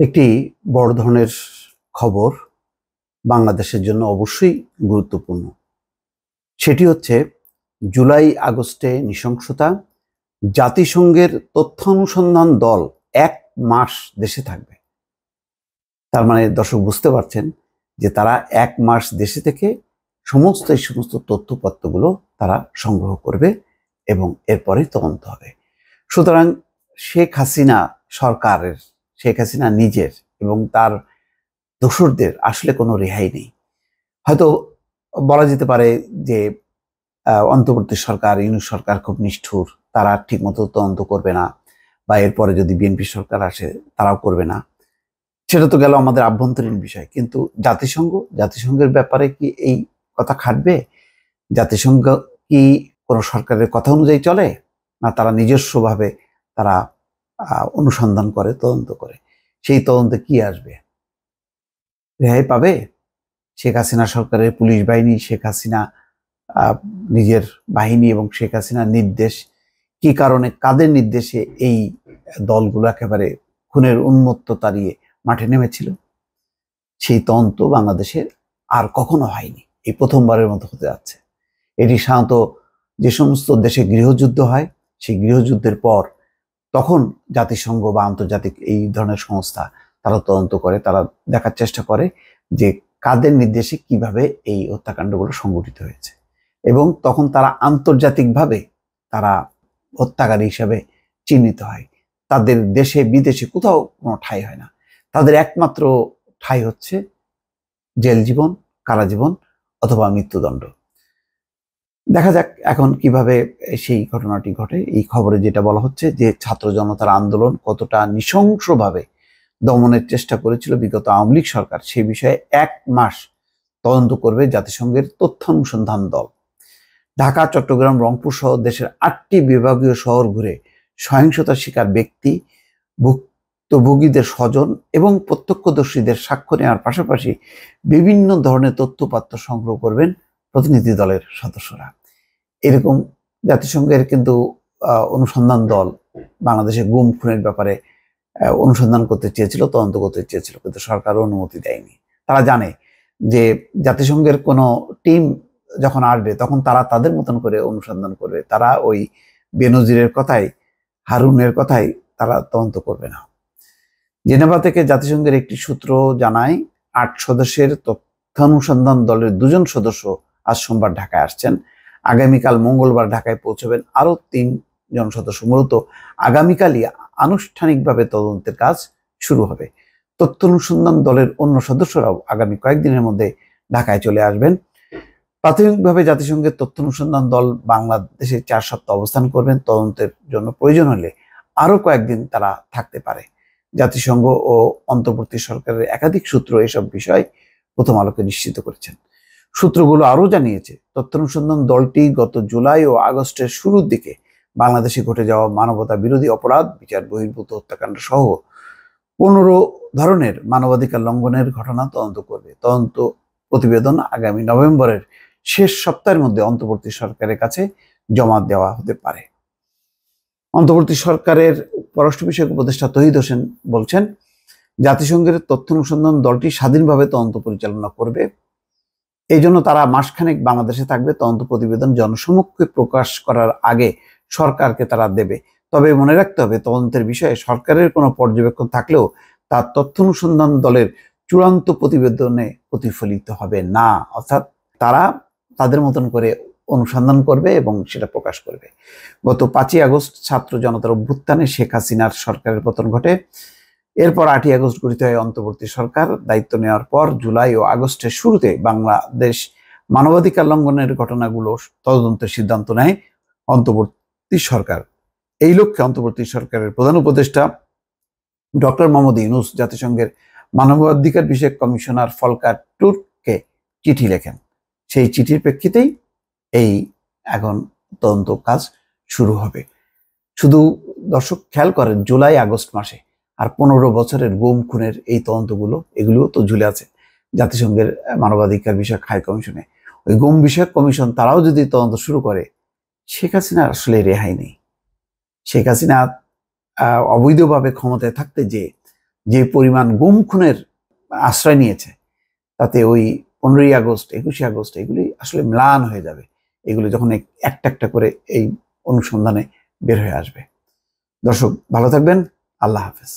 একটি বড় ধরনের খবর বাংলাদেশের জন্য অবশ্যই গুরুত্বপূর্ণ। সেটি হচ্ছে জুলাই আগস্টে নৃশংসতা। জাতিসংঘের তথ্য অনুসন্ধান দল 1 মাস দেশে থাকবে। তার মানে দর্শক বুঝতে পারছেন যে তারা 1 মাস দেশে থেকে সমস্ত তথ্যপত্রগুলো তারা সংগ্রহ করবে এবং এরপরে তদন্ত হবে। সুতরাং শেখ হাসিনা নিজের এবং তার দোসরদের আসলে কোনো রেহাই নেই। হয়তো বলা যেতে পারে যে অন্তর্বর্তী সরকার, ইউনূস সরকার খুব নিষ্ঠুর, তারা ঠিকমতো তদন্ত করবে না, বা এরপরে যদি বিএনপি সরকার আসে তারাও করবে না। সেটা তো গেল আমাদের আভ্যন্তরীণ বিষয়, কিন্তু জাতিসংঘের ব্যাপারে কি এই কথা খাটবে? জাতিসংঘ কি কোনো সরকারের কথা অনুযায়ী চলে, না তারা নিজস্বভাবে তারা অনুসন্ধান করে, তদন্ত করে? সেই তদন্তে কি আসবে? রেহাই পাবে শেখ হাসিনা সরকারের পুলিশ বাহিনী, শেখ হাসিনা নিজের বাহিনী এবং শেখ হাসিনার নির্দেশ? কি কারণে, কাদের নির্দেশে এই দলগুলো একেবারে খুনের উন্মত্ত তাড়িয়ে মাঠে নেমেছিল? সেই তদন্ত বাংলাদেশের আর কখনো হয়নি, এই প্রথমবারের মতো হতে যাচ্ছে। এটি সাধারণত যে সমস্ত দেশে গৃহযুদ্ধ হয়, সেই গৃহযুদ্ধের পর তখন জাতিসংঘ বা আন্তর্জাতিক এই ধরনের সংস্থা তারা তদন্ত করে, তারা দেখার চেষ্টা করে যে কাদের নির্দেশে কিভাবে এই হত্যাকাণ্ডগুলো সংঘটিত হয়েছে, এবং তখন তারা আন্তর্জাতিকভাবে তারা হত্যাকারী হিসাবে চিহ্নিত হয়। তাদের দেশে বিদেশে কোথাও কোনো ঠাঁই হয় না, তাদের একমাত্র ঠাঁই হচ্ছে জেল জীবন, কারাজীবন অথবা মৃত্যুদণ্ড। দেখা যাক এখন কিভাবে সেই ঘটনাটি ঘটে। এই খবরে যেটা বলা হচ্ছে যে ছাত্র জনতার আন্দোলন কতটা নৃশংসভাবে দমনের চেষ্টা করেছিল বিগত আওয়ামী লীগ সরকার, সেই বিষয়ে 1 মাস তদন্ত করবে জাতিসংঘের তথ্য অনুসন্ধান দল। ঢাকা, চট্টগ্রাম, রংপুর সহ দেশের 8টি বিভাগীয় শহর ঘুরে সহিংসতার শিকার ব্যক্তি, ভুক্তভোগীদের স্বজন এবং প্রত্যক্ষদর্শীদের সাক্ষ্য নেওয়ার পাশাপাশি বিভিন্ন ধরনের তথ্যপত্র সংগ্রহ করবেন প্রতিনিধি দলের সদস্যরা। এরকম জাতিসংঘের কিন্তু অনুসন্ধান দল বাংলাদেশে গুম খুনের ব্যাপারে অনুসন্ধান করতে চেয়েছিল, তদন্ত করতে চেয়েছিল, কিন্তু সরকারও অনুমতি দেয়নি। তারা জানে যে জাতিসংঘের কোনো টিম যখন আসবে তখন তারা তাদের মতন করে অনুসন্ধান করবে, তারা ওই বেনজিরের কথাই, হারুনের কথাই তারা তদন্ত করবে না। জেনেভা থেকে জাতিসংঘের একটি সূত্র জানায় 8 সদস্যের তথ্য অনুসন্ধান দলের 2 জন সদস্য আজ সোমবার ঢাকায় আসছেন। আগামীকাল মঙ্গলবার ঢাকায় পৌঁছবেন আরো 3 জন সদস্য। মূলত আগামীকালই আনুষ্ঠানিকভাবে তদন্তের কাজ শুরু হবে। তথ্য অনুসন্ধান দলের অন্য সদস্যরাও আগামী কয়েকদিনের মধ্যে ঢাকায় চলে আসবেন। প্রাথমিকভাবে জাতিসংঘের তথ্য অনুসন্ধান দল বাংলাদেশে 4 সপ্তাহ অবস্থান করবেন। তদন্তের জন্য প্রয়োজন হলে আরো কয়েকদিন তারা থাকতে পারে। জাতিসংঘ ও অন্তর্বর্তী সরকারের একাধিক সূত্র এসব বিষয় প্রথম আলোকে নিশ্চিত করেছেন। সূত্রগুলো আরো জানিয়েছে, তথ্য অনুসন্ধান দলটি গত জুলাই ও আগস্টের শুরুর দিকে বাংলাদেশে ঘটে যাওয়া মানবতা বিরোধী অপরাধ, বিচার বহির্ভূত হত্যাকাণ্ড সহ 15 ধরনের মানবাধিকার লঙ্ঘনের ঘটনা তদন্ত করবে। তদন্ত প্রতিবেদন আগামী নভেম্বরের শেষ সপ্তাহের মধ্যে অন্তর্বর্তী সরকারের কাছে জমা দেওয়া হতে পারে। অন্তর্বর্তী সরকারের পররাষ্ট্র বিষয়ক উপদেষ্টা তৌহিদ হোসেন বলছেন, জাতিসংঘের তথ্য অনুসন্ধান দলটি স্বাধীনভাবে তদন্ত পরিচালনা করবে। এই জন্য তারা মাসখানেক বাংলাদেশে থাকবে। তদন্ত প্রতিবেদন জনসমক্ষে প্রকাশ করার আগে সরকারকে তারা দেবে। তবে মনে রাখতে হবে, তদন্তের বিষয়ে সরকারের কোনো পর্যবেক্ষণ থাকলেও তা তথ্য অনুসন্ধান দলের চূড়ান্ত প্রতিবেদনে প্রতিফলিত হবে না। অর্থাৎ তারা তাদের মতন করে অনুসন্ধান করবে এবং সেটা প্রকাশ করবে। গত 5ই আগস্ট ছাত্র জনতার অভ্যুত্থানে শেখ হাসিনার সরকারের পতন ঘটে। এরপর 8ই আগস্ট গঠিত হয় অন্তর্বর্তী সরকার। দায়িত্ব নেওয়ার পর জুলাই ও আগস্টের শুরুতে বাংলাদেশ মানবাধিকার লঙ্ঘনের ঘটনাগুলো তদন্তের সিদ্ধান্ত নেয় অন্তর্বর্তী সরকার। এই লক্ষ্যে অন্তর্বর্তী সরকারের প্রধান উপদেষ্টা ডক্টর মোহাম্মদ ইউনূস জাতিসংঘের মানবাধিকার বিষয়ক কমিশনার ফলকার টুর্ককে চিঠি লেখেন। সেই চিঠির প্রেক্ষিতেই এই এখন তদন্ত কাজ শুরু হবে। শুধু দর্শক খেয়াল করেন, জুলাই আগস্ট মাসে আর 15 বছরের গুম খুনের এই তদন্তগুলো, এগুলোও তো ঝুলে আছে জাতিসংঘের মানবাধিকার বিষয়ক হাই কমিশনে। ওই গুম বিষয়ক কমিশন তারাও যদি তদন্ত শুরু করে, শেখ হাসিনার আসলে রেহাই নেই। শেখ হাসিনা অবৈধভাবে ক্ষমতায় থাকতে যে যে পরিমাণ গুম খুনের আশ্রয় নিয়েছে, তাতে ওই 15ই আগস্ট 21শে আগস্ট এগুলি আসলে ম্লান হয়ে যাবে, এগুলো যখন একটা একটা করে এই অনুসন্ধানে বের হয়ে আসবে। দর্শক ভালো থাকবেন, আল্লাহ হাফেজ।